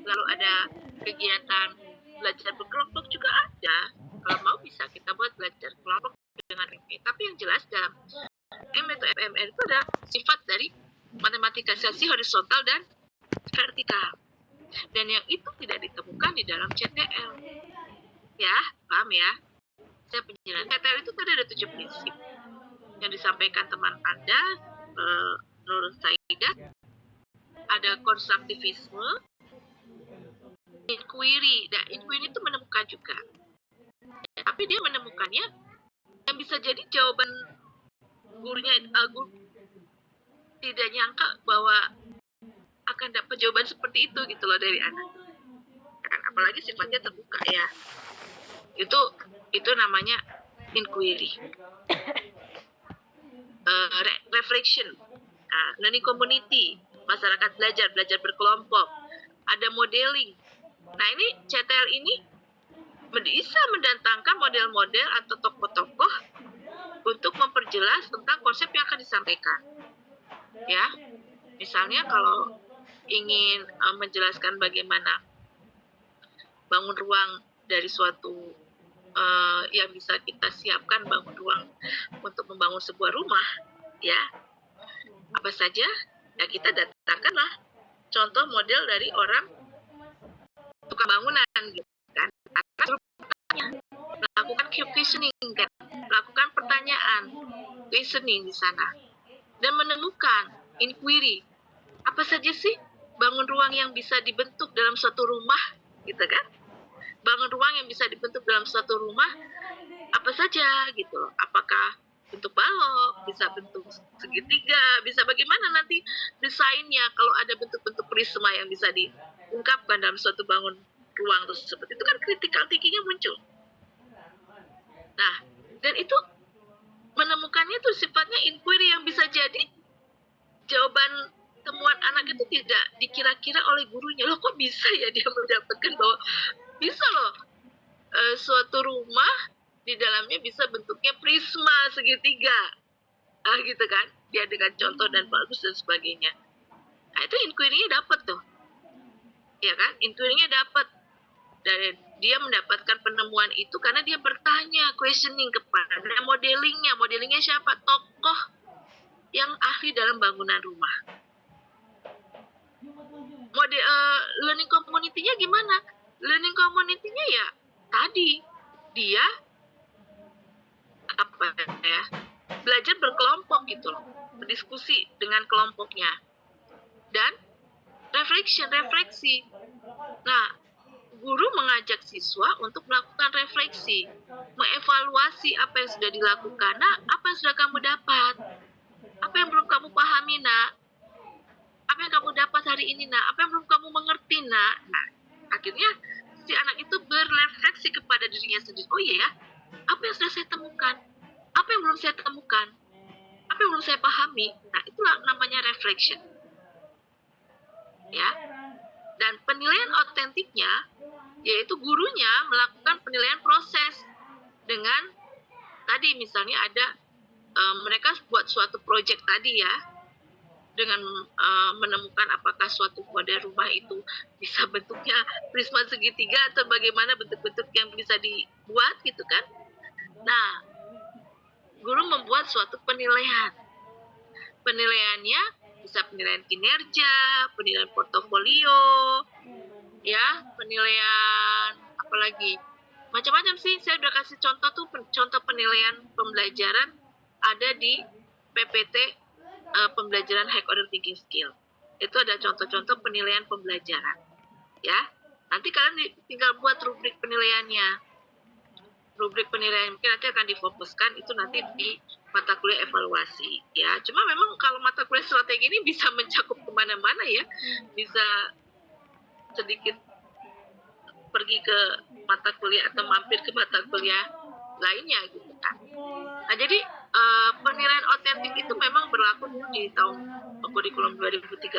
lalu ada kegiatan belajar berkelompok juga ada. Kalau mau bisa kita buat belajar kelompok dengan ME. Tapi yang jelas dalam ME atau FMR itu ada sifat dari matematikasi horizontal dan vertikal. Dan yang itu tidak ditemukan di dalam CTL. Ya, paham ya? Saya penjelasan. CTL itu tadi ada 7 prinsip yang disampaikan teman Anda, Nurul Saidah. Ada konstruktivisme, inquiry. Nah, inquiry itu menemukan juga. Tapi dia menemukannya yang bisa jadi jawaban gurunya guru tidak nyangka bahwa akan dapat jawaban seperti itu gitu loh dari anak. Kan, apalagi sifatnya terbuka ya. Itu namanya inquiry. Reflection, learning community, masyarakat belajar berkelompok, ada modeling. Nah, ini CTL ini bisa mendatangkan model-model atau tokoh-tokoh untuk memperjelas tentang konsep yang akan disampaikan. Ya, misalnya kalau ingin menjelaskan bagaimana bangun ruang dari suatu yang bisa kita siapkan, bangun ruang untuk membangun sebuah rumah, ya, apa saja, ya kita datangkanlah contoh model dari orang tukang bangunan, gitu kan, melakukan questioning, kan, melakukan pertanyaan, questioning di sana, dan menemukan inquiry, apa saja sih bangun ruang yang bisa dibentuk dalam suatu rumah, gitu kan? Bangun ruang yang bisa dibentuk dalam suatu rumah apa saja gitu loh. Apakah bentuk balok, bisa bentuk segitiga, bisa bagaimana nanti desainnya kalau ada bentuk-bentuk prisma yang bisa diungkapkan dalam suatu bangun ruang tersebut. Itu kan critical thinking-nya muncul. Nah, dan itu menemukannya tuh sifatnya inquiry yang bisa jadi jawaban temuan anak itu tidak dikira-kira oleh gurunya. Loh, kok bisa ya dia mendapatkan bahwa bisa loh suatu rumah di dalamnya bisa bentuknya prisma segitiga, gitu kan, dia dengan contoh dan bagus dan sebagainya. Nah, itu inquiry-nya dapat tuh, ya kan, inquiry-nya dapat dari dia mendapatkan penemuan itu karena dia bertanya, questioning kepada modelingnya siapa, tokoh yang ahli dalam bangunan rumah. Learning community-nya gimana? Learning community-nya ya tadi dia belajar berkelompok gitu loh, berdiskusi dengan kelompoknya dan refleksi. Nah, guru mengajak siswa untuk melakukan refleksi, mengevaluasi apa yang sudah dilakukan. Nah, apa yang sudah kamu dapat? Apa yang belum kamu pahami, nak? Apa yang kamu dapat hari ini, nak? Apa yang belum kamu mengerti, nak? Nah, akhirnya si anak itu berefleksi kepada dirinya sendiri. Oh iya ya, apa yang sudah saya temukan? Apa yang belum saya temukan? Apa yang belum saya pahami? Nah, itulah namanya reflection. Ya. Dan penilaian otentiknya yaitu gurunya melakukan penilaian proses dengan tadi misalnya ada mereka buat suatu proyek tadi ya, dengan menemukan apakah suatu model rumah itu bisa bentuknya prisma segitiga atau bagaimana bentuk-bentuk yang bisa dibuat gitu kan. Nah, guru membuat suatu penilaian. Penilaiannya bisa penilaian kinerja, penilaian portofolio, ya, penilaian apalagi macam-macam sih. Saya udah kasih contoh tuh, contoh penilaian pembelajaran ada di PPT pembelajaran high order thinking skill. Itu ada contoh-contoh penilaian pembelajaran. Ya, nanti kalian tinggal buat rubrik penilaiannya. Rubrik penilaian mungkin nanti akan difokuskan itu nanti di mata kuliah evaluasi. Ya, cuma memang kalau mata kuliah strategi ini bisa mencakup kemana-mana ya, bisa sedikit pergi ke mata kuliah atau mampir ke mata kuliah lainnya gitu kan. Nah, jadi penilaian otentik itu memang berlaku di tahun kurikulum 2013.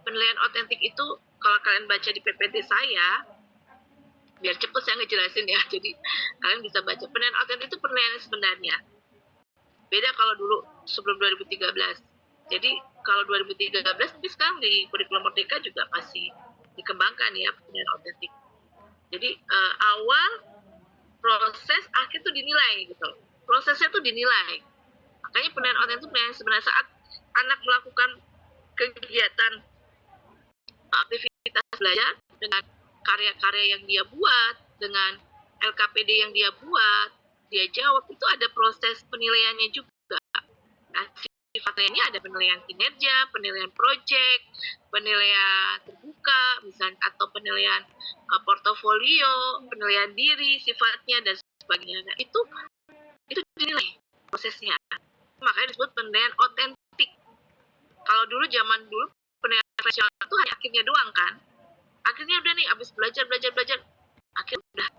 Penilaian otentik itu kalau kalian baca di PPT saya, biar cepat saya ngejelasin ya, jadi kalian bisa baca. Penilaian otentik itu penilaian sebenarnya. Beda kalau dulu sebelum 2013. Jadi kalau 2013, tapi sekarang di kurikulum Merdeka juga masih dikembangkan ya penilaian otentik. Jadi awal, proses, akhir tuh dinilai gitu. Prosesnya tuh dinilai. Makanya penilaian otentik sebenarnya saat anak melakukan kegiatan aktivitas belajar dengan karya-karya yang dia buat, dengan LKPD yang dia buat, dia jawab, itu ada proses penilaiannya juga. Nah, sifatnya ini ada penilaian kinerja, penilaian proyek, penilaian terbuka, misalnya, atau penilaian portofolio, penilaian diri, sifatnya, dan sebagainya. Nah, itu dinilai prosesnya. Makanya disebut penilaian otentik. Kalau dulu, zaman dulu, penilaian profesional itu hanya akhirnya doang kan. Akhirnya udah nih, abis belajar, akhir udah,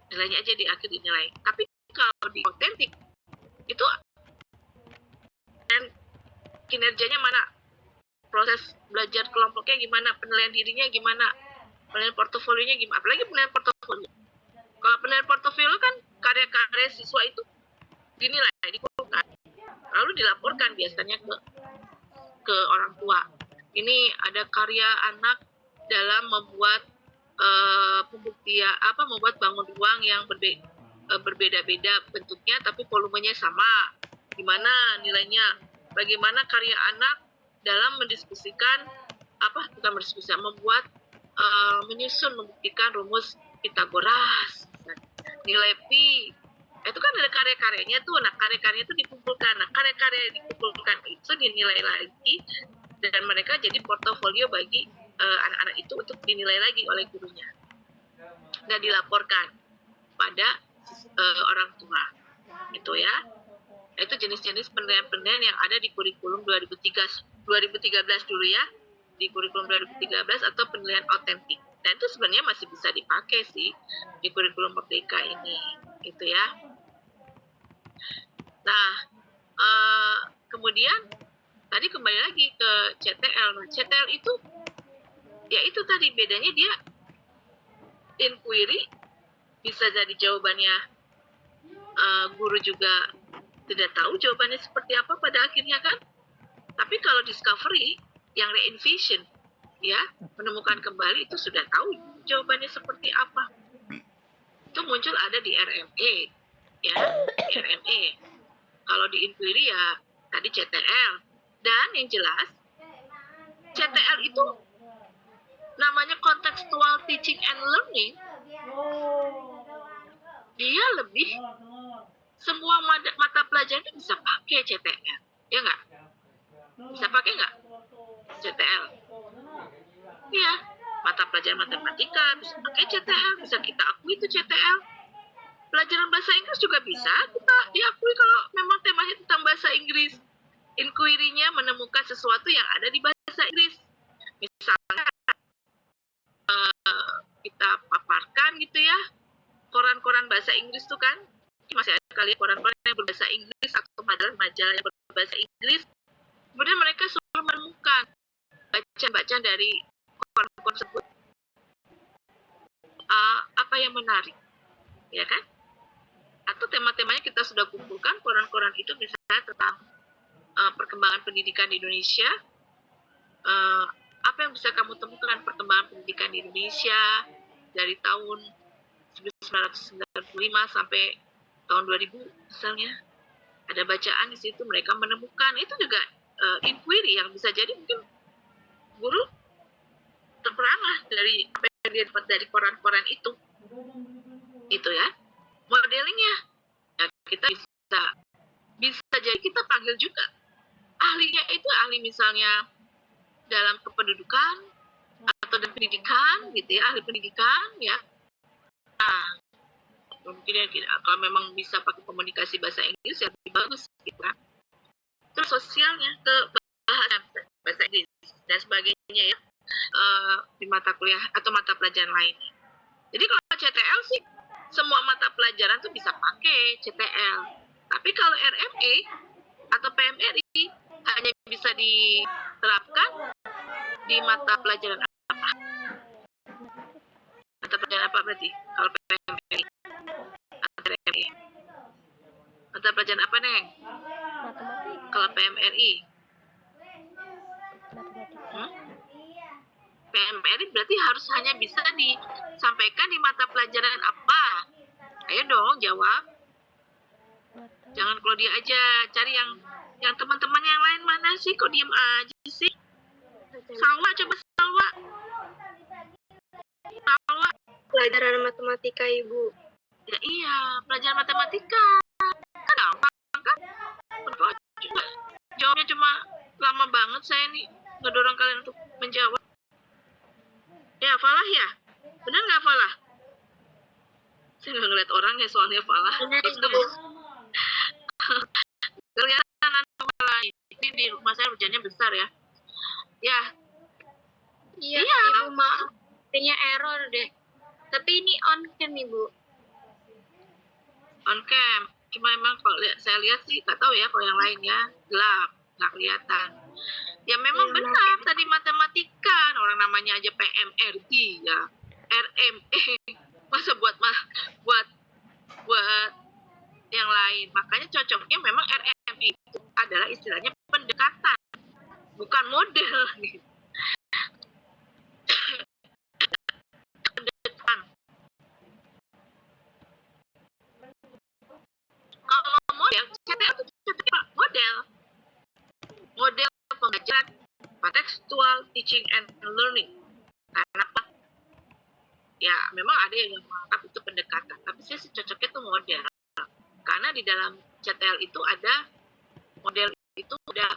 nilainya aja di akhir dinilai. Tapi kalau di otentik, itu kinerjanya mana, proses belajar kelompoknya gimana, penilaian dirinya gimana, penilaian portofolionya gimana, apalagi penilaian portofolio. Kalau penilaian portofolio kan karya-karya siswa itu dinilai, dikumpulkan, lalu dilaporkan biasanya ke orang tua. Ini ada karya anak dalam membuat membuat bangun ruang yang berbeda-beda bentuknya tapi volumenya sama. Gimana nilainya? Bagaimana karya anak dalam mendiskusikan membuat menyusun, membuktikan rumus Pitagoras, nilai pi. Itu kan ada karya-karyanya tuh. Nah, karya-karyanya itu dikumpulkan. Nah, karya-karya yang dikumpulkan itu dinilai lagi dan mereka jadi portofolio bagi anak-anak itu untuk dinilai lagi oleh gurunya dan dilaporkan pada orang tua. Itu ya. Itu jenis-jenis penilaian-penilaian yang ada di kurikulum 2013 dulu ya. Di kurikulum 2013 atau penilaian otentik. Dan itu sebenarnya masih bisa dipakai sih di kurikulum Merdeka ini. Gitu ya. Nah, kemudian tadi kembali lagi ke CTL. Nah, CTL itu ya itu tadi bedanya, dia inquiry, bisa jadi jawabannya guru juga tidak tahu jawabannya seperti apa pada akhirnya kan. Tapi kalau discovery yang re-envision ya, menemukan kembali, itu sudah tahu jawabannya seperti apa. Itu muncul ada di RME ya, di RME. Kalau di inquiry ya tadi CTL. Dan yang jelas CTL itu namanya contextual teaching and learning. Dia lebih, semua mata pelajaran bisa pakai CTL, ya nggak? Bisa pakai nggak CTL? Iya, mata pelajaran matematika bisa pakai CTL, bisa kita akui itu CTL. Pelajaran bahasa Inggris juga bisa kita diakui kalau memang temanya tentang bahasa Inggris. Inquiry-nya menemukan sesuatu yang ada di bahasa Inggris. Misalnya kita paparkan gitu ya, koran-koran bahasa Inggris tuh kan, masih ada kali koran-koran yang berbahasa Inggris atau majalah yang berbahasa Inggris. Kemudian mereka suruh menemukan bacaan-bacaan dari koran-koran tersebut, apa yang menarik, ya kan? Atau tema-temanya kita sudah kumpulkan, koran-koran itu misalnya tentang perkembangan pendidikan di Indonesia. Apa yang bisa kamu temukan perkembangan pendidikan di Indonesia dari tahun 1995 sampai tahun 2000 misalnya. Ada bacaan di situ, mereka menemukan. Itu juga inquiry yang bisa jadi mungkin guru terperangah dari apa yang dia dapat dari koran-koran itu. Itu ya. Modelingnya ya, kita bisa jadi kita panggil juga ahlinya itu, ahli misalnya dalam kependudukan atau dalam pendidikan gitu ya, ahli pendidikan ya. Nah, mungkin ya, kalau memang bisa pakai komunikasi bahasa Inggris ya lebih bagus gitu kan. Terus sosialnya ke bahasa Inggris dan sebagainya ya, di mata kuliah atau mata pelajaran lain. Jadi kalau CTL sih semua mata pelajaran tuh bisa pakai CTL. Tapi kalau RME atau PMRI hanya bisa diterapkan di mata pelajaran apa? Mata pelajaran apa berarti? Kalau PMRI atau RME? Mata pelajaran apa, Neng? Kalau PMRI? PMRI berarti harus hanya bisa disampaikan di mata pelajaran apa? Ayo dong jawab. Jangan Claudia aja, cari yang teman-teman yang lain mana sih? Kok diem aja sih? Salwa, coba Salwa. Salwa. Pelajaran matematika, Ibu. Ya iya, pelajaran matematika. Kan gampang kan? Kenapa coba jawabnya cuma lama banget saya nih ngedorong kalian untuk menjawab. Ya, Falah ya? Benar nggak Falah? Saya nggak ngeliat orangnya soalnya Falah. Benar, Itu Ibu. kelihatan anak Falah. Ini di rumah saya hujannya besar ya. Ya, Iya, Iya. Ibu, maaf. Kayaknya error deh. Tapi ini on cam, Ibu. on cam. Cuma emang kalau saya lihat sih nggak tahu ya kalau yang lainnya gelap, nggak kelihatan. Ya memang Iya, benar tadi matematika, orang namanya aja PMRI ya, RME. Masa buat yang lain. Makanya cocoknya memang RME itu adalah istilahnya pendekatan, bukan model. Pendekatan. Kalau model, CTL itu cocoknya model. Model pembelajaran contextual teaching and learning. Karena apa? Ya memang ada yang menganggap itu pendekatan, tapi saya sih cocoknya itu model. Karena di dalam CTL itu ada model itu ada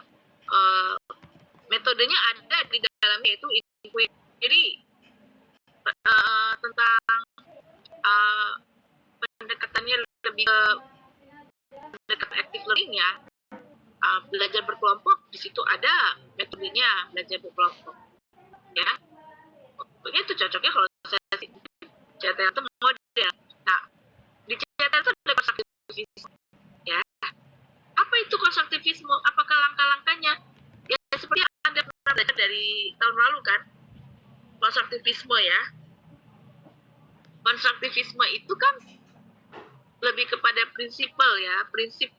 metodenya ada di dalamnya itu inquiry. Jadi tentang pendekatannya lebih ke pendekatan active learning ya. Belajar berkelompok di situ ada metodenya belajar berkelompok ya. Pokoknya itu cocoknya kalau saya sih CTL itu model. Nah di CTL itu ada konstruktivisme ya. Apa itu konstruktivisme? Apakah langkah-langkahnya? Ya seperti yang Anda pernah belajar dari tahun lalu kan, konstruktivisme ya. Konstruktivisme itu kan lebih kepada prinsipal ya, prinsip.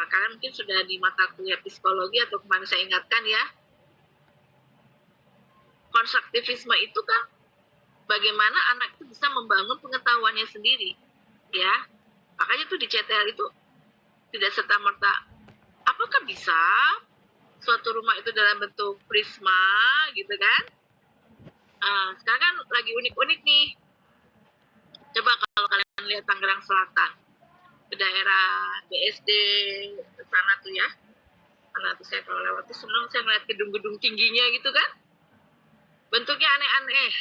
Kalian mungkin sudah di mata kuliah psikologi atau kemarin saya ingatkan ya. Konstruktivisme itu kan bagaimana anak itu bisa membangun pengetahuannya sendiri, ya. Makanya tuh di CTL itu tidak serta-merta. Apakah bisa suatu rumah itu dalam bentuk prisma, gitu kan? Sekarang kan lagi unik-unik nih. Coba kalau kalian lihat Tangerang Selatan, ke daerah BSD sana tuh ya. Karena tuh saya kalau lewat tuh senang saya ngeliat gedung-gedung tingginya gitu kan. Bentuknya aneh-aneh.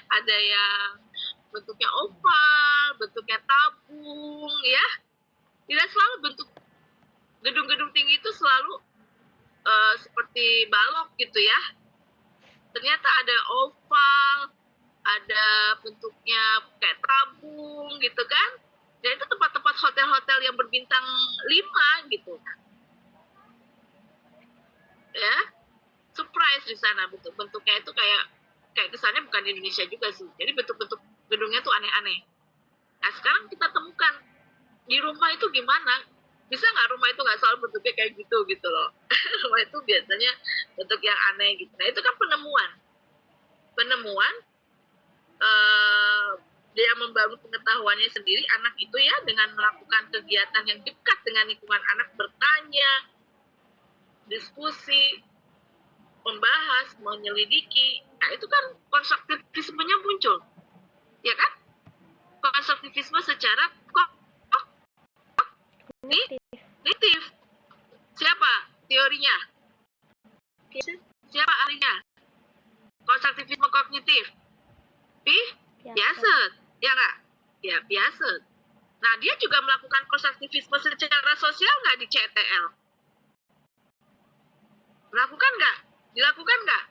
Ada yang bentuknya oval, bentuknya tabung ya. Tidak selalu bentuk gedung-gedung tinggi itu selalu seperti balok gitu ya. Ternyata ada oval, ada bentuknya kayak tabung gitu kan. Dan itu tempat-tempat hotel-hotel yang berbintang 5 gitu. Ya, surprise di sana bentuk-bentuknya itu kayak kesannya bukan di Indonesia juga sih. Jadi bentuk-bentuk gedungnya tuh aneh-aneh. Nah sekarang kita temukan di rumah itu gimana? Bisa nggak rumah itu nggak selalu bentuknya kayak gitu loh. Rumah itu biasanya bentuk yang aneh gitu. Nah itu kan penemuan dia membangun pengetahuannya sendiri anak itu ya dengan melakukan kegiatan yang dekat dengan lingkungan anak, bertanya, diskusi, membahas, menyelidiki. Nah itu kan konstruktivismenya muncul, ya kan? Konstruktivisme secara kognitif. Siapa teorinya? Siapa ahlinya? Konstruktivisme kognitif. Piaget, ya nggak? Ya Piaget. Nah dia juga melakukan konstruktivisme secara sosial nggak di CTL? Melakukan nggak? Dilakukan nggak?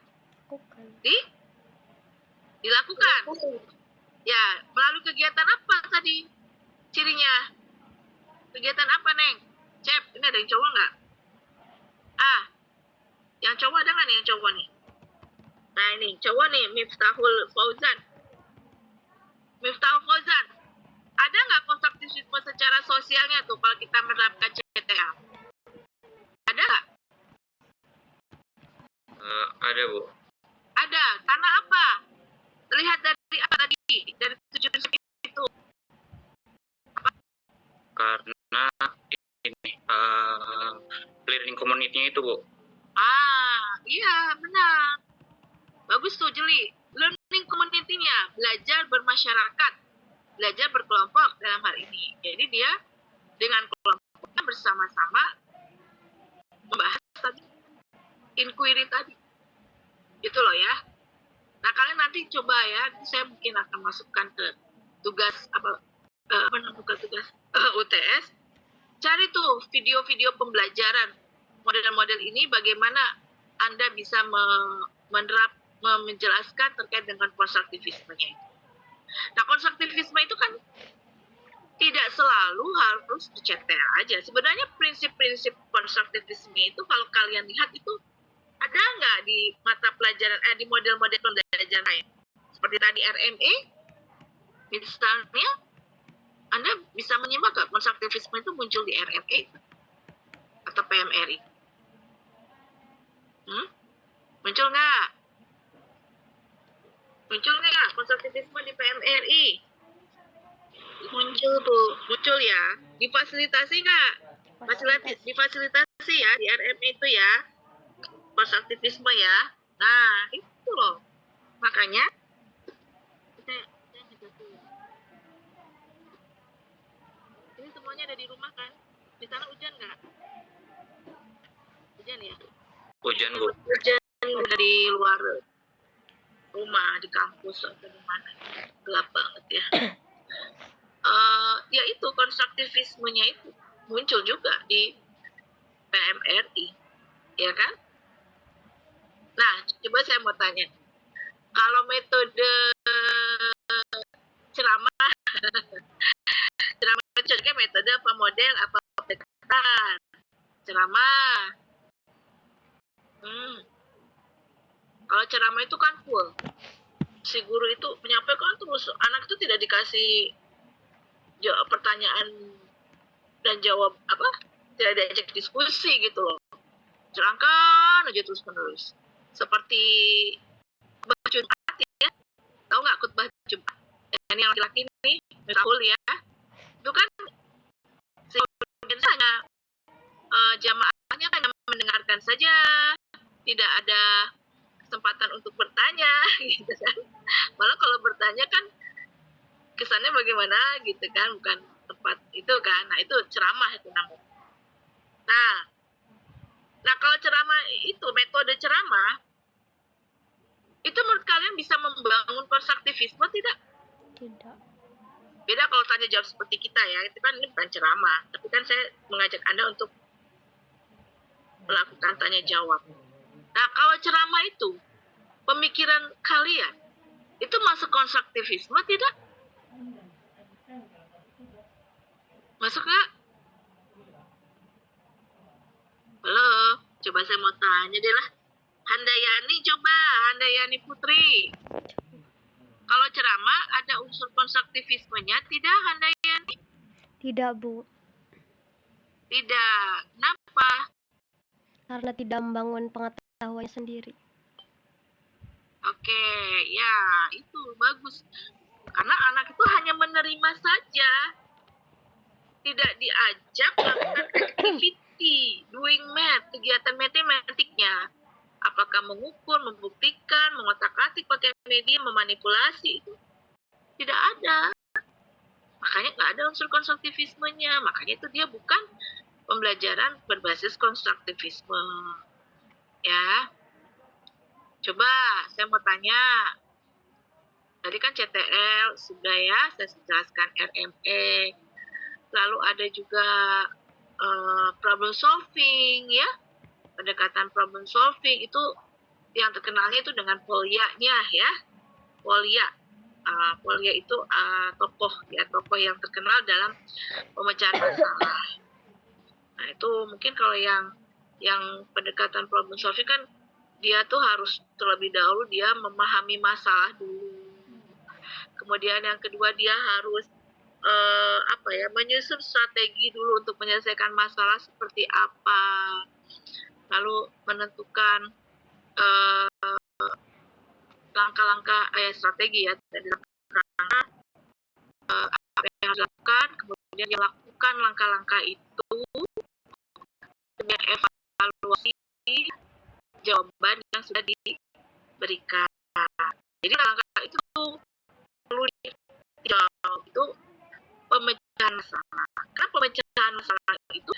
Dilakukan. Ya, melalui kegiatan apa tadi? Cirinya? Kegiatan apa, Neng? Cep, ini ada yang cowok nggak? Yang cowok ada nggak nih yang cowok nih? Nah ini, cowok nih, Miftahul Fauzan. Ada nggak konstruktivisme secara sosialnya tuh kalau kita menerapkan CTL? Ada nggak? Ada, Bu. ada. Karena apa? Terlihat dari apa tadi? Dari 7 prinsip itu. Karena ini learning community-nya itu, Bu. Iya benar. Bagus tuh Jeli. Learning community-nya, belajar bermasyarakat, belajar berkelompok dalam hal ini. Jadi dia dengan kelompoknya bersama-sama membahas tadi, inquiry tadi. Gitu loh ya. Nah kalian nanti coba ya, saya mungkin akan masukkan ke tugas UTS. Cari tuh video-video pembelajaran model-model ini, bagaimana Anda bisa menjelaskan terkait dengan konstruktivismenya. Nah, konstruktivisme itu kan tidak selalu harus CTR aja. Sebenarnya prinsip-prinsip konstruktivisme itu kalau kalian lihat itu ada nggak di mata pelajaran, di model-model pembelajaran lain? Seperti tadi RMA, misalnya, Anda bisa menyimak nggak konstruktivisme itu muncul di RMA atau PMRI? Muncul nggak? Muncul nggak konstruktivisme di PMRI? Muncul, Bu. Muncul ya. Difasilitasi nggak? Difasilitasi ya di RMA itu ya. Konstruktivisme ya. Nah, itu loh. Makanya ini semuanya ada di rumah kan? Di sana hujan nggak? Hujan ya? Hujan, Bu. Hujan dari luar rumah, di kampus atau di mana, gelap banget ya. Ya itu konstruktivismenya itu muncul juga di PMRI, ya kan? Nah, coba saya mau tanya, kalau metode ceramah, ceramah itu juga metode apa, model apa, pendekatan ceramah? Kalau ceramah itu kan full, si guru itu menyampaikan terus, anak itu tidak dikasih pertanyaan dan jawab tidak diajak diskusi gitu loh, cerangkan aja terus menerus, seperti khutbah Jumat ya, tahu nggak khutbah Jumat? Ini yang laki-laki nih, Rahul ya, itu kan sebenarnya jamaahnya kan mendengarkan saja, tidak ada kesempatan untuk bertanya gitu kan. Malah kalau bertanya kan kesannya bagaimana gitu kan, bukan tempat itu kan. Nah itu ceramah itu namanya. Nah kalau ceramah itu, metode ceramah itu menurut kalian bisa membangun konstruktivisme tidak? Tidak. Beda kalau tanya jawab seperti kita ya, itu kan ini bukan ceramah, tapi kan saya mengajak Anda untuk melakukan tanya jawab. Nah kalau ceramah itu, pemikiran kalian itu masuk konstruktivisme tidak? Masuk nggak? Halo, coba saya mau tanya deh lah. Handayani Putri. Kalau ceramah ada unsur konstruktivismenya tidak, Handayani? Tidak, Bu. Tidak. Kenapa? Karena tidak membangun pengetahuannya sendiri. Oke, ya itu bagus. Karena anak itu hanya menerima saja, tidak diajak melakukan activity, doing math, kegiatan matematiknya. Apakah mengukur, membuktikan, mengotak-atik pakai media, memanipulasi, itu tidak ada. Makanya nggak ada unsur konstruktivismenya. Makanya itu dia bukan pembelajaran berbasis konstruktivisme. Ya. Coba saya mau tanya, tadi kan CTL sudah ya, saya jelaskan RMA, lalu ada juga problem solving ya, pendekatan problem solving itu yang terkenalnya itu dengan Polya-nya ya, Polya itu tokoh yang terkenal dalam pemecahan masalah. Nah itu mungkin kalau yang pendekatan problem solving kan dia tuh harus terlebih dahulu dia memahami masalah dulu. Kemudian yang kedua dia harus menyusun strategi dulu untuk menyelesaikan masalah seperti apa. Lalu menentukan langkah-langkah strategi ya, dari langkah apa yang harus dilakukan, kemudian dia lakukan langkah-langkah itu dengan evaluasi jawaban yang sudah diberikan. Jadi langkah itu perlu dijawab itu pemecahan masalah. Karena pemecahan masalah itu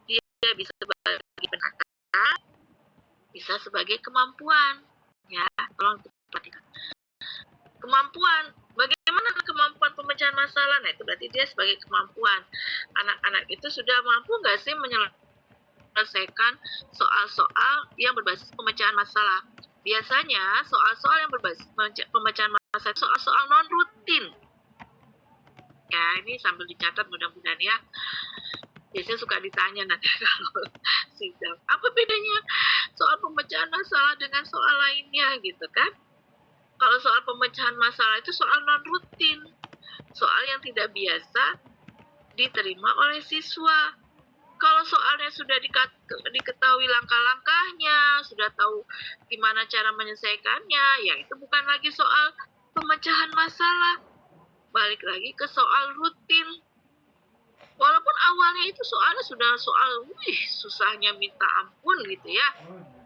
dia bisa sebagai pendekatan, bisa sebagai kemampuan. Ya, tolong diperhatikan. Kemampuan, bagaimana kemampuan pemecahan masalah? Nah, itu berarti dia sebagai kemampuan. Anak-anak itu sudah mampu nggak sih menyelesaikan soal-soal yang berbasis pemecahan masalah? Biasanya soal-soal yang berbasis pemecahan masalah, soal-soal non-rutin. Ya, ini sambil dicatat mudah-mudahan ya. Biasanya suka ditanya nanti kalau sidang. Apa bedanya soal pemecahan masalah dengan soal lainnya gitu kan? Kalau soal pemecahan masalah itu soal non-rutin. Soal yang tidak biasa diterima oleh siswa. Kalau soalnya sudah diketahui langkah-langkahnya, sudah tahu gimana cara menyelesaikannya, ya itu bukan lagi soal pemecahan masalah. Balik lagi ke soal rutin. Walaupun awalnya itu soalnya sudah soal, susahnya minta ampun gitu ya,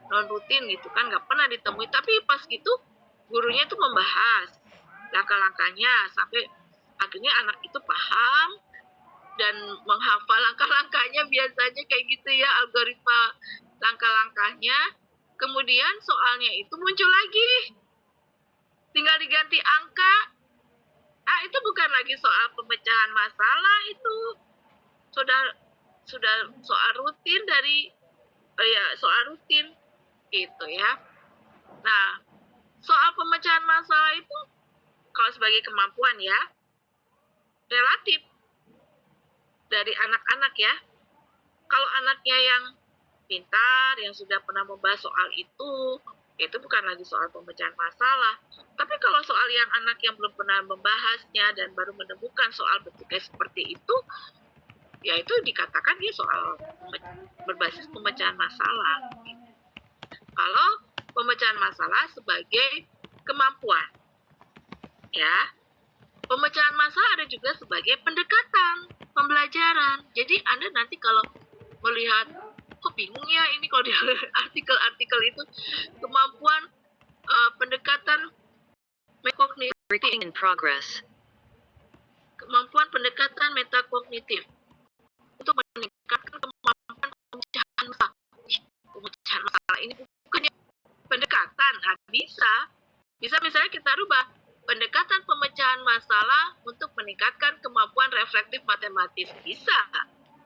non rutin gitu kan, nggak pernah ditemui. Tapi pas gitu gurunya itu membahas langkah-langkahnya sampai akhirnya anak itu paham dan menghafal langkah-langkahnya, biasanya kayak gitu ya, algoritma langkah-langkahnya. Kemudian soalnya itu muncul lagi, tinggal diganti angka. Itu bukan lagi soal pemecahan masalah, itu sudah soal rutin dari soal rutin gitu ya. Nah, soal pemecahan masalah itu kalau sebagai kemampuan ya relatif dari anak-anak ya. Kalau anaknya yang pintar, yang sudah pernah membahas soal itu bukan lagi soal pemecahan masalah. Tapi kalau soal yang anak yang belum pernah membahasnya dan baru menemukan soal bentuknya seperti itu, ya itu dikatakan dia soal berbasis pemecahan masalah. Kalau pemecahan masalah sebagai kemampuan, ya, pemecahan masalah ada juga sebagai pendekatan pembelajaran. Jadi Anda nanti kalau melihat, kok bingung ya ini kalau di artikel-artikel itu kemampuan pendekatan metakognitif. Recording in progress. Kemampuan pendekatan metakognitif untuk meningkatkan kemampuan pemecahan masalah. Pemecahan masalah ini bukannya pendekatan, bisa misalnya kita rubah pendekatan pemecahan masalah untuk meningkatkan kemampuan reflektif matematis, bisa.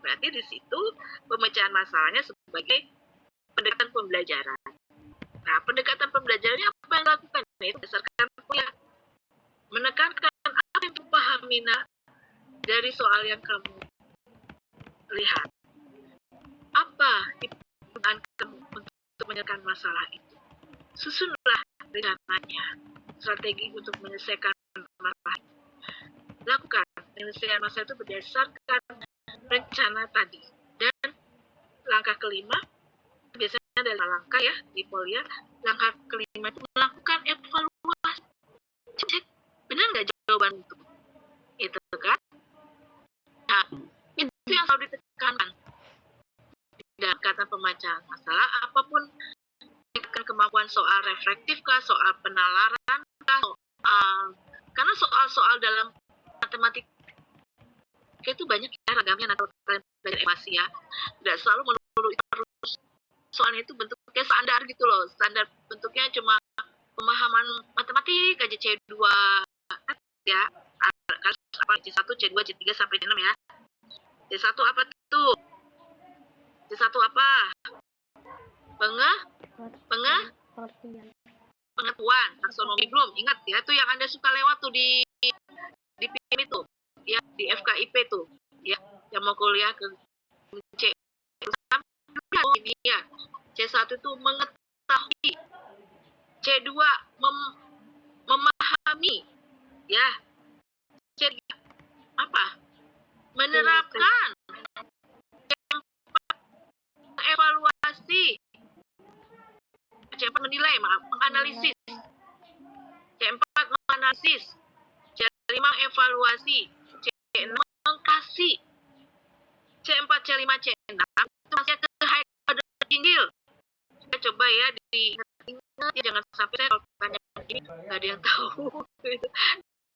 Berarti di situ pemecahan masalahnya sebagai pendekatan pembelajaran. Nah, pendekatan pembelajarannya apa yang dilakukan? Itu berdasarkan kuliah, menekankan apa yang dipahami dari soal yang kamu lihat. Apa kegunaan kamu untuk menyelesaikan masalah itu? Susunlah rencananya, strategi untuk menyelesaikan masalah. Lakukan penyelesaian masalah itu berdasarkan rencana tadi. Dan langkah kelima, biasanya ada langkah ya di Polia. Langkah kelima itu melakukan evaluasi. Cek, benar nggak jawaban itu kan? Nah, itu yang selalu ditekankan dalam kata pemecahan masalah, apapun kemampuan soal reflektif kah, soal penalaran kah, karena soal-soal dalam matematika itu banyak ya ragamnya. Atau kalian belajar equasi ya, tidak selalu melulu harus soalnya itu bentuknya standar gitu loh. Standar bentuknya cuma pemahaman matematik aja, C2 ya, apa C1, C2, C3 sampai C6 ya. C1 apa tuh? C1 apa? Pengetahuan, taksonomi belum ingat ya, itu yang Anda suka lewat tuh di PIM itu ya, di FKIP tuh ya, yang mau kuliah ke C ini ya. C1 itu mengetahui, C2 memahami ya, C3 apa? Menerapkan, evaluasi, menilai, menganalisis. menganalisis, C5 evaluasi, C6 mengkasih, C4, C5, C6 itu masih ke high order tinggi. Saya coba ya diingat ya, jangan sampai saya kalau tanya begini nggak ada yang tahu.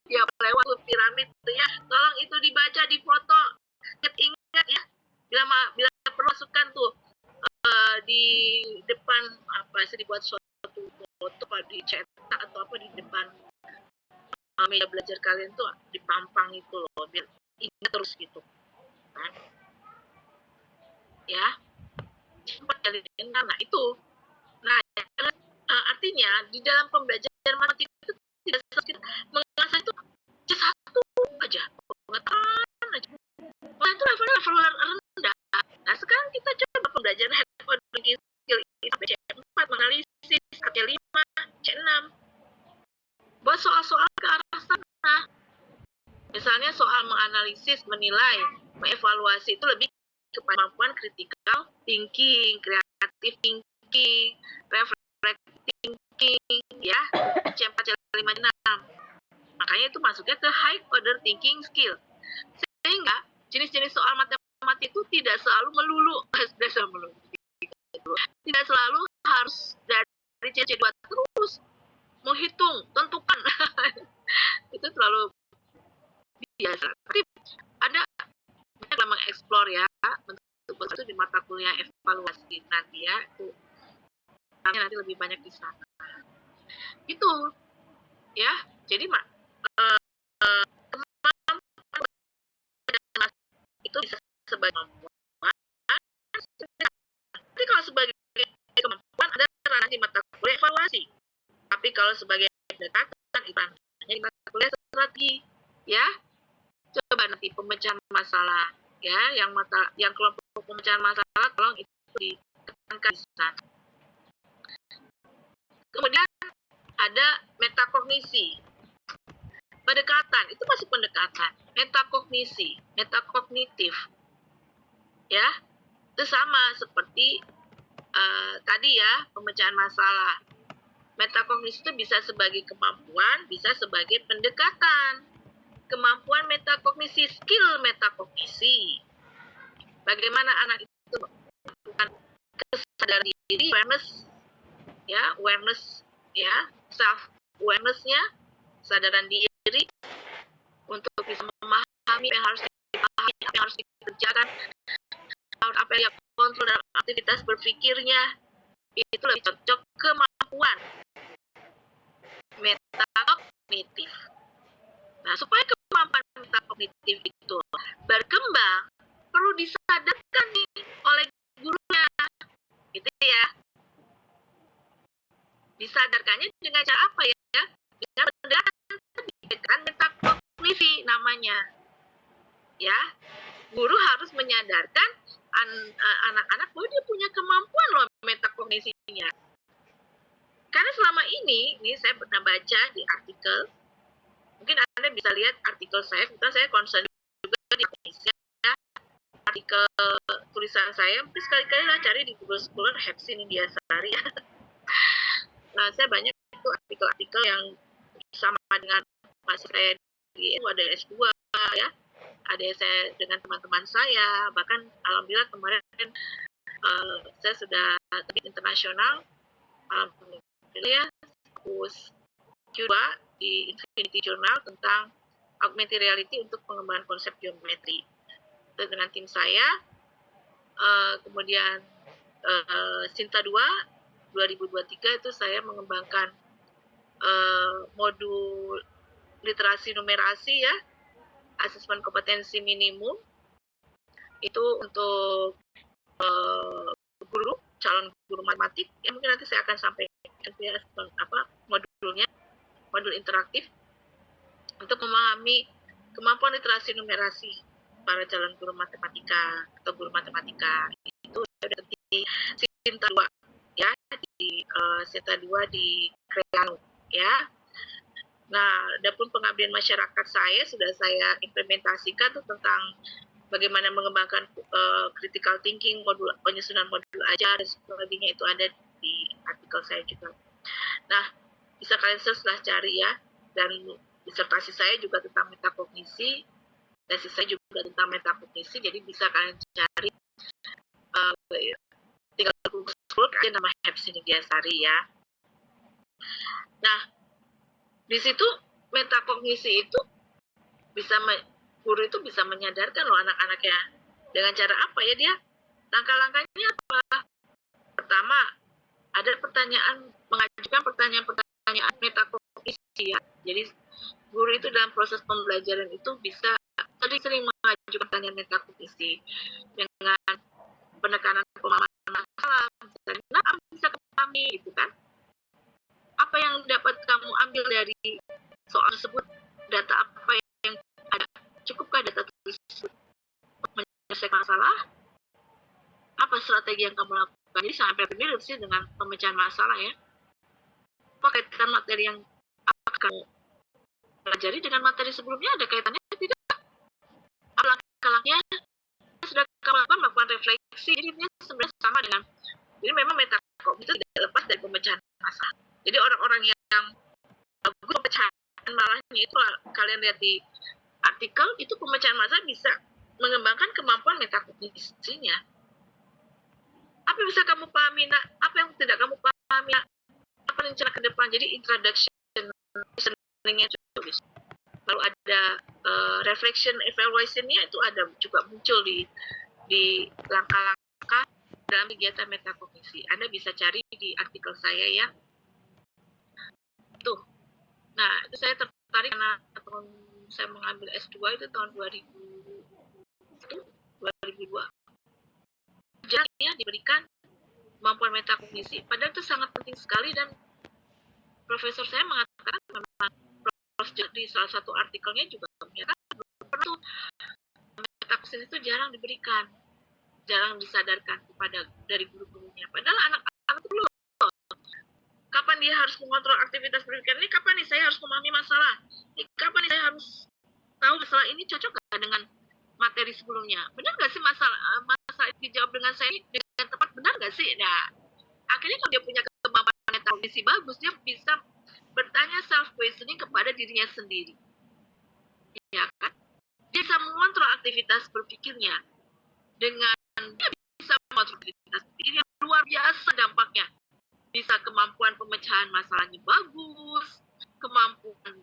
Ya lewat piramid itu ya, tolong itu dibaca, difoto, ingat ya, bila perlu masukkan tuh di depan apa sih, dibuat suatu foto apa dicetak atau apa di depan meja belajar kalian tuh dipampang itu loh, biar ingat terus gitu kan ya. Nah itu, nah artinya di dalam pembelajaran matematika itu tidak kita mengasah itu C1 aja, pengetahuan aja, nah itu level rendah. Nah sekarang kita coba pembelajaran head coding skill itu C4 menganalisis, C5, C6, buat soal-soal ke arah sana. Misalnya soal menganalisis, menilai, mengevaluasi itu lebih ke kemampuan critical thinking, creative thinking, reflective thinking, ya, C4, C5, C6. Makanya itu masuknya ke high order thinking skill. Sehingga jenis-jenis soal matematik itu tidak selalu melulu, tidak selalu harus dari C2 terus menghitung, tentukan. Itu terlalu biasa. Tapi ada banyak mengeksplor ya, untuk itu di mata kuliah evaluasi nanti ya, itu nanti lebih banyak di sana. Itu ya, jadi itu bisa sebagai kemampuan. Tapi kalau sebagai kemampuan ada ranah di mata kuliah evaluasi. Tapi kalau sebagai pendekatan itu hanya di mata kuliah strategi, ya. Coba nanti pemecahan masalah, ya, yang kelompok pemecahan masalah tolong itu ditekankan di sana. Kemudian ada metakognisi. Pendekatan, itu masih pendekatan. Metakognisi, metakognitif. Ya, itu sama seperti tadi ya, pemecahan masalah. Metakognisi itu bisa sebagai kemampuan, bisa sebagai pendekatan. Kemampuan metakognisi, skill metakognisi. Bagaimana anak itu melakukan kesadaran diri, awareness, ya, self awareness-nya, kesadaran diri untuk bisa memahami apa yang harus dipahami, apa yang harus dikerjakan, apa yang kontrol dalam aktivitas berpikirnya. Itu lebih cocok kemampuan metakognitif. Nah, supaya kemampuan metakognitif itu berkembang, perlu disadarkan nih oleh gurunya, gitu ya. Disadarkannya dengan cara apa ya? Dengan pendekatan metakognisi namanya. Ya, guru harus menyadarkan anak-anak bahwa dia punya kemampuan loh metakognisinya. Karena selama ini saya pernah baca di artikel, mungkin Anda bisa lihat artikel saya, kebetulan saya concern juga di Indonesia, ya, artikel tulisan saya, mungkin sekali-kali lah cari di Google Scholar, Hepsin India Sari. Nah, saya banyak itu artikel-artikel yang sama dengan masih saya di ada S2 ya, ada saya dengan teman-teman saya, bahkan alhamdulillah kemarin saya sudah terbit internasional, alhamdulillah fokus Q2 di Infinity Journal tentang augmented reality untuk pengembangan konsep geometri. Itu dengan tim saya. Kemudian Sinta 2 2023 itu saya mengembangkan modul literasi numerasi ya, asesmen kompetensi minimum itu untuk guru, calon guru matematik. Ya mungkin nanti saya akan sampaikan ya, modulnya, modul interaktif untuk memahami kemampuan literasi numerasi para calon guru matematika atau guru matematika. Itu sudah di Sinta 2 ya, di Sinta 2 di Kreano ya. Nah, adapun pengabdian masyarakat saya sudah saya implementasikan tuh tentang bagaimana mengembangkan critical thinking, penyusunan modul ajar dan sebagainya, itu ada di artikel saya juga. Nah, bisa kalian search lah, cari ya, dan disertasi saya juga tentang metakognisi, tesis saya juga tentang metakognisi, jadi bisa kalian cari tinggal Google aja nama Hepsini Giasari ya. Nah, di situ metakognisi itu guru itu bisa menyadarkan loh anak-anaknya. Dengan cara apa ya dia? Langkah-langkahnya apa? Pertama, ada mengajukan pertanyaan metakognisi ya. Jadi guru itu dalam proses pembelajaran itu bisa sering mengajukan pertanyaan metakognisi dengan penekanan pemahaman masalah, misalnya apa bisa kami gitu kan? Apa yang dapat kamu ambil dari soal tersebut? Data apa yang ada? Cukupkah data tersebut untuk menyelesaikan masalah? Apa strategi yang kamu lakukan? Jadi sampai mirip sih dengan pemecahan masalah ya. Apa kaitan materi yang akan kamu pelajari dengan materi sebelumnya? Ada kaitannya tidak? Apa langkah-langkahnya sudah kamu melakukan refleksi? Jadi ini sebenarnya sama dengan, jadi memang metakognisi itu tidak lepas dari pemecahan masalah. Jadi orang-orang yang bagus pemecahan masalahnya itu, kalian lihat di artikel itu, pemecahan masalah bisa mengembangkan kemampuan metakognisinya. Apa yang bisa kamu pahami, nak? Apa yang tidak kamu pahami, nak? Apa rencana ke depan? Jadi introduction listening-nya juga bisa. Lalu ada reflection evaluation-nya itu ada juga muncul di langkah-langkah dalam kegiatan metakognisi. Anda bisa cari di artikel saya ya. Tuh. Nah, itu saya tertarik karena saya mengambil S2 itu tahun 2002. Jarangnya diberikan kemampuan metakognisi, padahal itu sangat penting sekali, dan profesor saya mengatakan memang di salah satu artikelnya juga menyatakan perlu metakognisi itu jarang diberikan, jarang disadarkan dari guru-gurunya. Padahal anak-anak itu belum. Kapan dia harus mengontrol aktivitas berpikir ini? Kapan nih saya harus memahami masalah? Kapan nih saya harus tahu masalah ini cocok nggak dengan materi sebelumnya? Benar nggak sih masalah dijawab dengan saya dengan tepat? Benar nggak sih? Nah, akhirnya kalau dia punya kemampuan metakognisi bagus, dia bisa bertanya self questioning kepada dirinya sendiri, ya kan? Dia bisa mengontrol aktivitas berpikirnya dengan dia bisa mengontrol aktivitas berpikirnya, luar biasa dampaknya. Bisa kemampuan pemecahan masalahnya bagus, kemampuan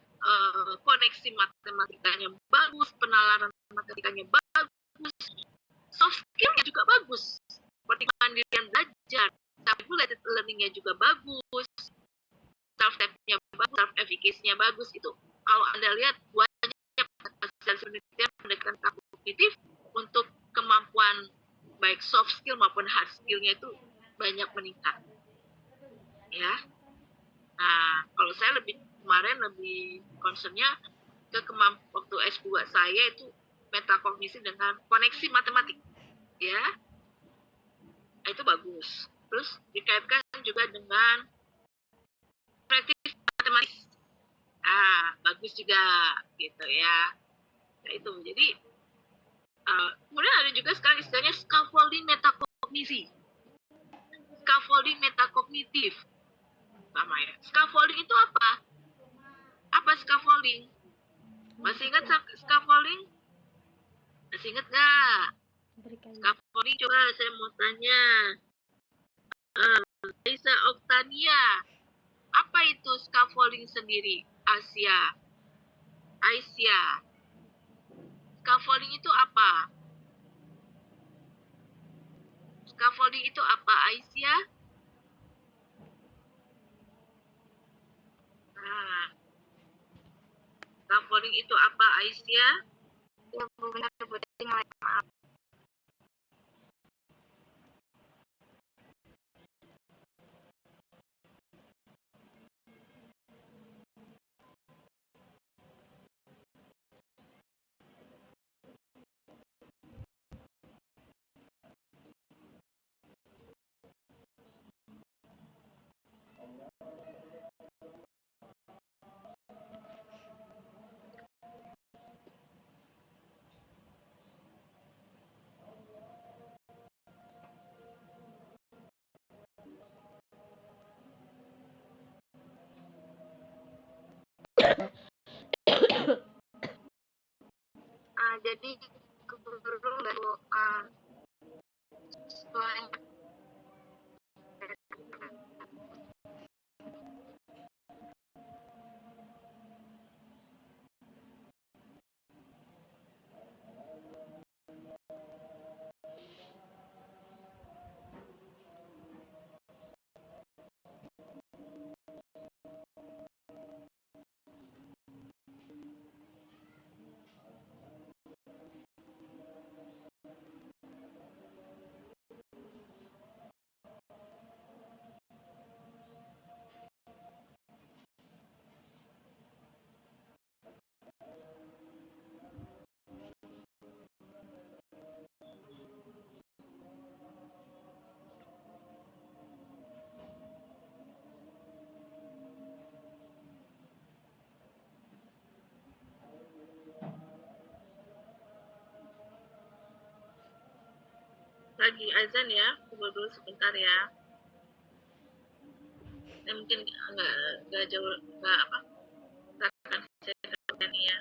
koneksi matematikanya bagus, penalaran matematikanya bagus, soft skill-nya juga bagus, seperti kemandirian belajar, self-regulated learning-nya juga bagus, self-nya bagus, self-efficacy-nya bagus. Itu kalau Anda lihat banyak penelitian pendekatan kognitif untuk kemampuan baik soft skill maupun hard skill-nya itu banyak meningkat. Ya. Nah, kalau saya kemarin lebih concern-nya ke kemampuan waktu S2 saya itu metakognisi dengan koneksi matematik. Ya. Nah, itu bagus. Terus dikaitkan juga dengan kreatif matematis. Bagus juga gitu ya. Nah, itu. Jadi kemudian ada juga sekarang istilahnya scaffolding metakognisi. Scaffolding metakognitif. Sama ya. Scaffolding itu apa? Apa scaffolding? Masih ingat scaffolding? Masih ingat nggak? Scaffolding, coba saya mau tanya. Lisa Oktania, apa itu scaffolding sendiri? Aisyah. Scaffolding itu apa? Scaffolding itu apa, Aisyah? Scaffolding itu apa, Aisyah? Yang benar sebutin maaf. jadi keburu baru semuanya. Lagi azan ya, tunggu dulu sebentar ya. Mungkin nggak jauh, nggak apa, nggak akan saya katakan ya.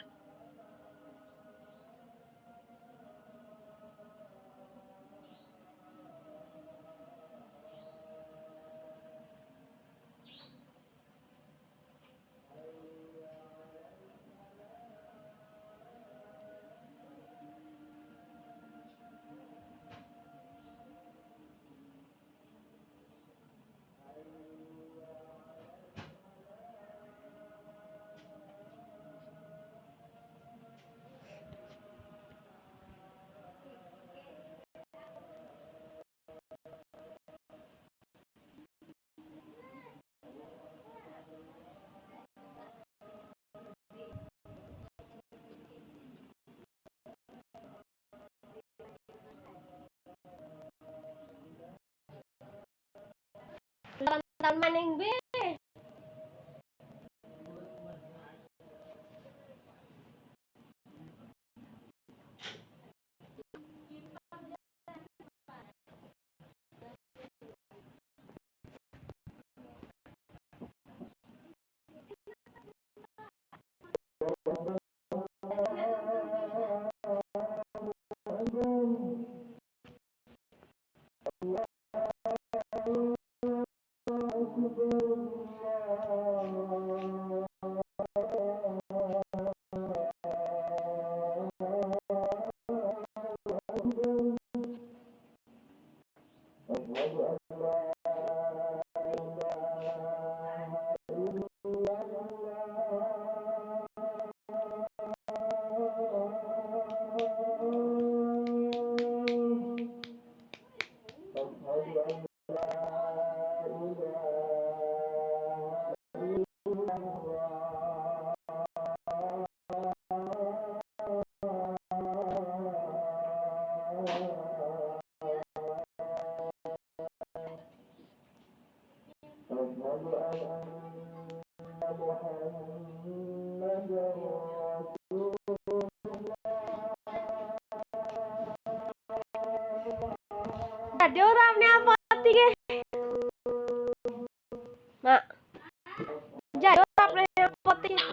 Lantan maning be. Jadi orangnya apa tiga? Mak. Jadi orangnya apa tiga?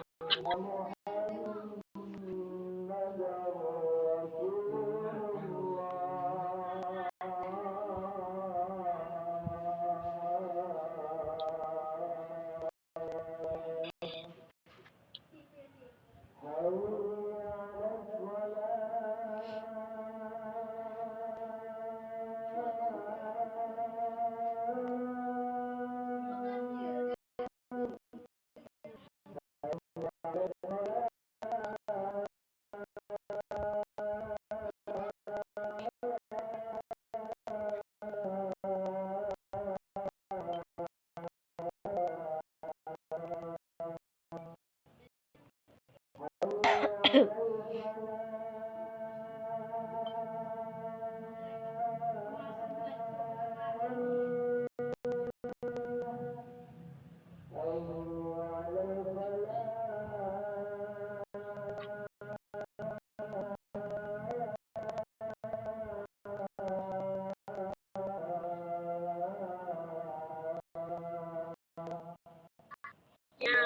Ya,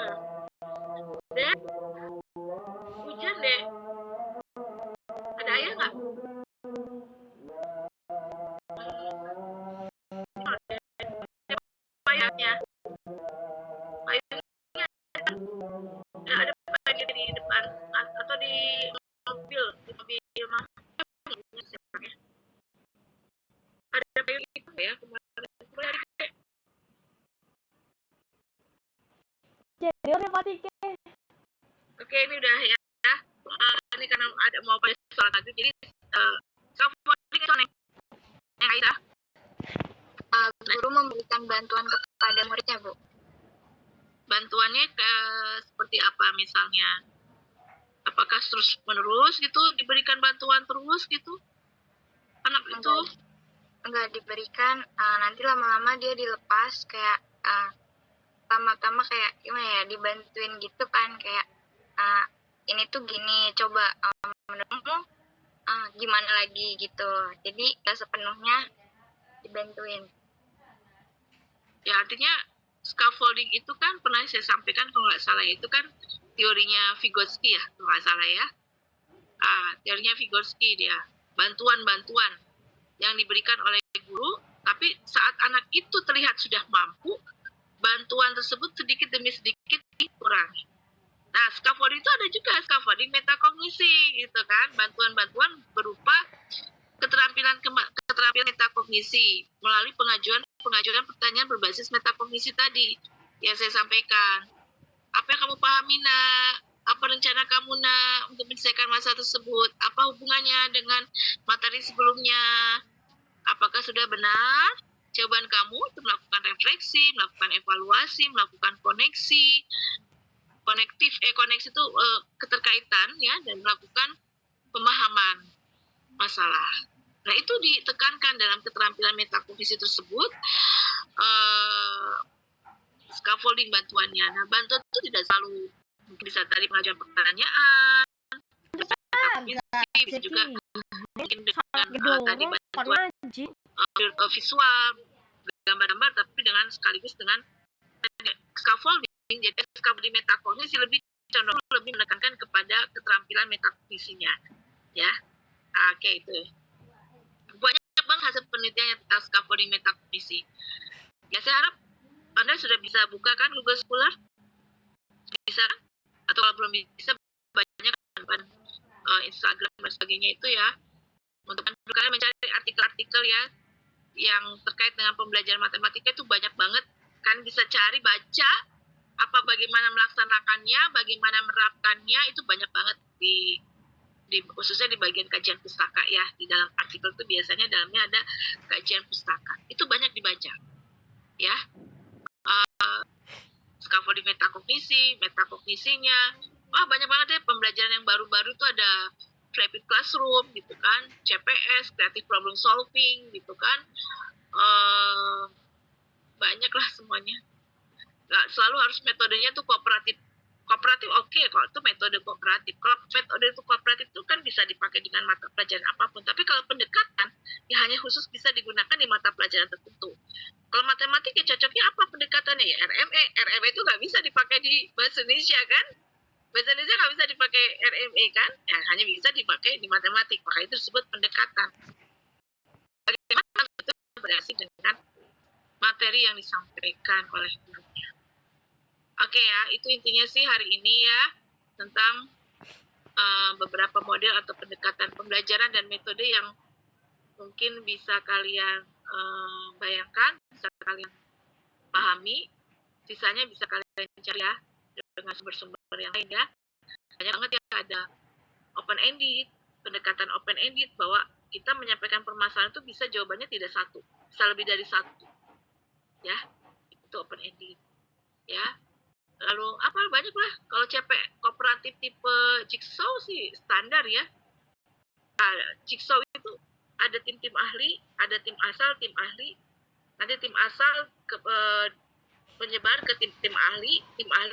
deh, hujan deh. Nah, ada payung di depan atau di mobil mah ada payung itu ya kemarin. Jadi robotika. Oke, ini udah ya. Ini karena ada mau pada soal lagi, jadi scaffolding itu yang Aida. Guru memberikan bantuan kepada muridnya, Bu. Bantuannya seperti apa misalnya? Apakah terus menerus gitu diberikan bantuan terus gitu? Anak itu Enggak diberikan, nanti lama-lama dia dilepas kayak pertama-tama kayak gimana ya, dibantuin gitu kan, kayak ini tuh gini, coba menurutmu gimana lagi gitu. Jadi gak sepenuhnya dibantuin. ya artinya scaffolding itu kan pernah saya sampaikan kalau nggak salah itu kan teorinya Vygotsky ya kalau nggak salah ya. Teorinya Vygotsky dia bantuan-bantuan yang diberikan oleh guru, tapi saat anak itu terlihat sudah mampu, bantuan tersebut sedikit demi sedikit dikurangi. Nah, scaffolding itu ada juga scaffolding metakognisi gitu kan, bantuan-bantuan berupa keterampilan metakognisi melalui pengajuan pertanyaan berbasis metakognisi tadi yang saya sampaikan. Apa yang kamu pahami, Nak? Apa rencana kamu, Nak, untuk menyelesaikan masalah tersebut? Apa hubungannya dengan materi sebelumnya? Apakah sudah benar jawaban kamu untuk melakukan refleksi, melakukan evaluasi, melakukan koneksi itu keterkaitan ya, dan melakukan pemahaman masalah. Nah, itu ditekankan dalam keterampilan metakognisi tersebut, scaffolding bantuannya. Nah, bantuan itu tidak selalu bisa tadi pengajuan pertanyaan, bisa juga mungkin dengan tadi bantuan visual, gambar-gambar, tapi dengan sekaligus dengan scaffolding. Jadi scaffolding metakognisi lebih condong lebih menekankan kepada keterampilan metakognisinya, ya. Oke, itu banyak banget hasil penelitian tentang scaffolding metakognisi. Ya, saya harap Anda sudah bisa buka kan Google Scholar, bisa, atau kalau belum bisa banyak kan Instagram dan sebagainya itu ya, untuk kalian mencari artikel-artikel ya yang terkait dengan pembelajaran matematika itu banyak banget kan, bisa cari baca apa bagaimana melaksanakannya, bagaimana menerapkannya, itu banyak banget di khususnya di bagian kajian pustaka ya. Di dalam artikel itu biasanya dalamnya ada kajian pustaka, itu banyak dibaca ya. Scaffolding metakognisinya, banyak banget deh pembelajaran yang baru-baru itu ada Flipped Classroom gitu kan, CPS, Creative Problem Solving gitu kan, banyak lah semuanya. Nggak selalu harus metodenya tuh kooperatif oke, kalau itu metode kooperatif. Kalau metode itu kooperatif itu kan bisa dipakai dengan mata pelajaran apapun, tapi kalau pendekatan ya hanya khusus bisa digunakan di mata pelajaran tertentu. Kalau matematik ya cocoknya apa pendekatannya ya RME itu nggak bisa dipakai di bahasa Indonesia kan, bahasa Indonesia nggak bisa dipakai RME kan, ya hanya bisa dipakai di matematik, maka itu disebut pendekatan. Bagaimana itu berhasil dengan materi yang disampaikan oleh gurunya. Oke ya, itu intinya sih hari ini ya, tentang beberapa model atau pendekatan pembelajaran dan metode yang mungkin bisa kalian bayangkan, bisa kalian pahami, sisanya bisa kalian cari ya dengan sumber-sumber yang lain ya. Banyak banget ya, ada open-ended, pendekatan open-ended, bahwa kita menyampaikan permasalahan itu bisa jawabannya tidak satu, bisa lebih dari satu ya, itu open-ended ya. Lalu apa banyak lah, kalau CP kooperatif tipe jigsaw sih standar ya. Jigsaw itu ada tim ahli, ada tim asal, tim ahli. Nanti tim asal menyebar ke tim ahli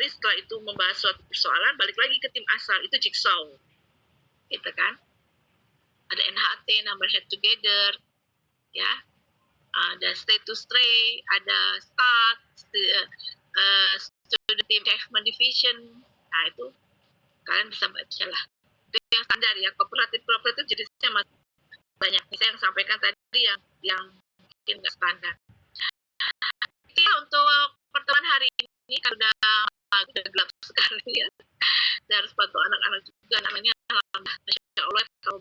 setelah itu membahas suatu persoalan balik lagi ke tim asal, itu jigsaw. Gitu kan? Ada NHT, number head together, ya. Ada stay to stray, ada start, student team achievement division. Nah, itu kalian bisa baca lah. Itu yang standar ya. Kooperatif jenisnya masih banyak. Misalnya yang sampaikan tadi yang mungkin nggak standar. Itu ya untuk pertemuan hari ini. ini kan udah gelap sekali ya. Dan harus pantau anak-anak juga. Anaknya alhamdulillah, masya Allah, kalau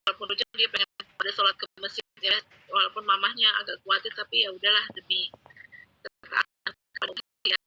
walaupun hujan dia pengen pada sholat ke masjid ya, walaupun mamahnya agak khawatir, tapi ya udahlah demi ketaatan ya.